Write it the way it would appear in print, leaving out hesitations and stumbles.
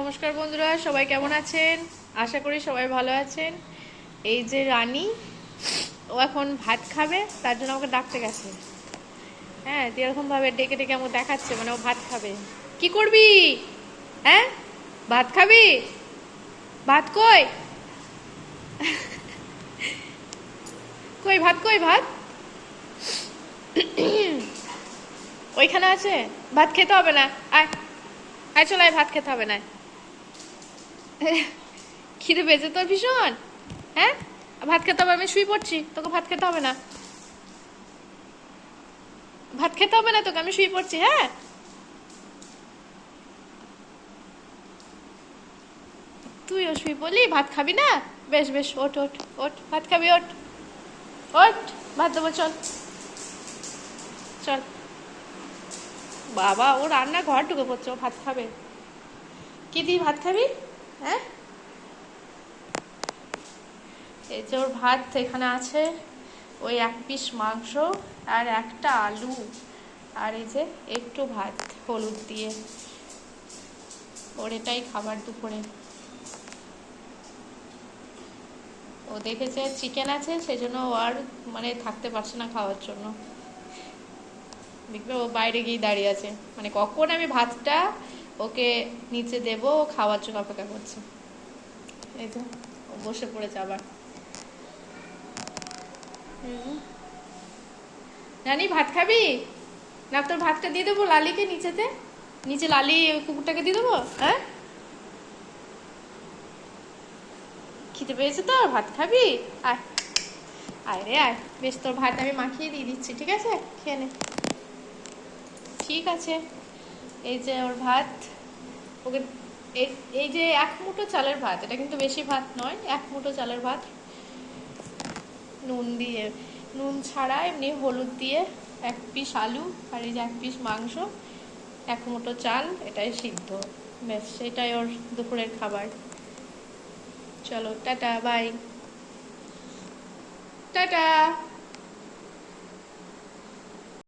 নমস্কার বন্ধুরা, সবাই কেমন আছেন? আশা করি সবাই ভালো আছেন। এই যে রানী, ও এখন ভাত খাবে, তার জন্য আমাকে ডাকতে গেছে। হ্যাঁ, এরকম ভাবে ডেকে ডেকে আমাকে দেখাচ্ছে, মানে ও ভাত খাবে। কি করবি? হ্যাঁ, ভাত খাবি? ভাত কই? কই ভাত, কই ভাত? ওইখানে আছে। ভাত খেতে হবে না, আয় আয়, চল আয়, ভাত খেতে হবে না। খিদে পেয়েছে তোর ভীষণ? হ্যাঁ, ভাত খেতে হবে, আমি শুয়ে পড়ছি, তোকে ভাত খেতে হবে না। ভাত খেতে হবে না তোকে, আমি শুয়ে পড়ছি। হ্যাঁ, তুইও শুয়ে পড়লি, ভাত খাবি না? বেশ বেশ, ওঠ ওঠ ওঠ, ভাত খাবি, ওঠ ওঠ, ভাত দেবো, চল চল। বাবা, ও রান্না ঘর ঢুকে পড়ছে, ও ভাত খাবে। কি দিয়ে ভাত খাবি? হ্যাঁ, এই যে ওর ভাত এখানে আছে, ওই এক পিস মাংস আর একটা আলু, আর এই যে একটু ভাত হলুদ দিয়ে। ওর এটাই খাবার দুপুরে। ও দেখেছে চিকেন আছে, সেজন্য ও আর মানে থাকতে পারছে না খাওয়ার জন্য। দেখবে ও বাইরে গিয়ে দাঁড়িয়ে আছে, মানে কখন আমি ভাতটা ওকে নিচে দেব, ও খাওয়ার জন্য অপেক্ষা করছে। এই তো, ও বসে পড়েছে আবার। রানী, ভাত খাবি না? তোর ভাতটা দিয়ে দেবো লালিকে নিচেতে, নিচে লালি ওই কুকুরটাকে দিয়ে দেবো। হ্যাঁ, খিদে পেয়েছে তোর? ভাত খাবি? আয় আয় রে আয়, বেশ, তোর ভাত আমি মাখিয়ে দিয়ে দিচ্ছি, ঠিক আছে? খেয়ে নে। ঠিক আছে, এই যে ওর ভাত। ওকে এই যে এক মুঠো চালের ভাত, এটা কিন্তু বেশি ভাত নয়, এক মুঠো চালের ভাত, নুন দিয়ে, নুন ছাড়া এমনি হলুদ দিয়ে, এক পিস আলু, আর এই যে এক পিস মাংস, এক মুঠো চাল, এটাই সিদ্ধ। ব্যাস, সেটাই ওর দুপুরের খাবার। চলো, টাটা, বাই। টাটা।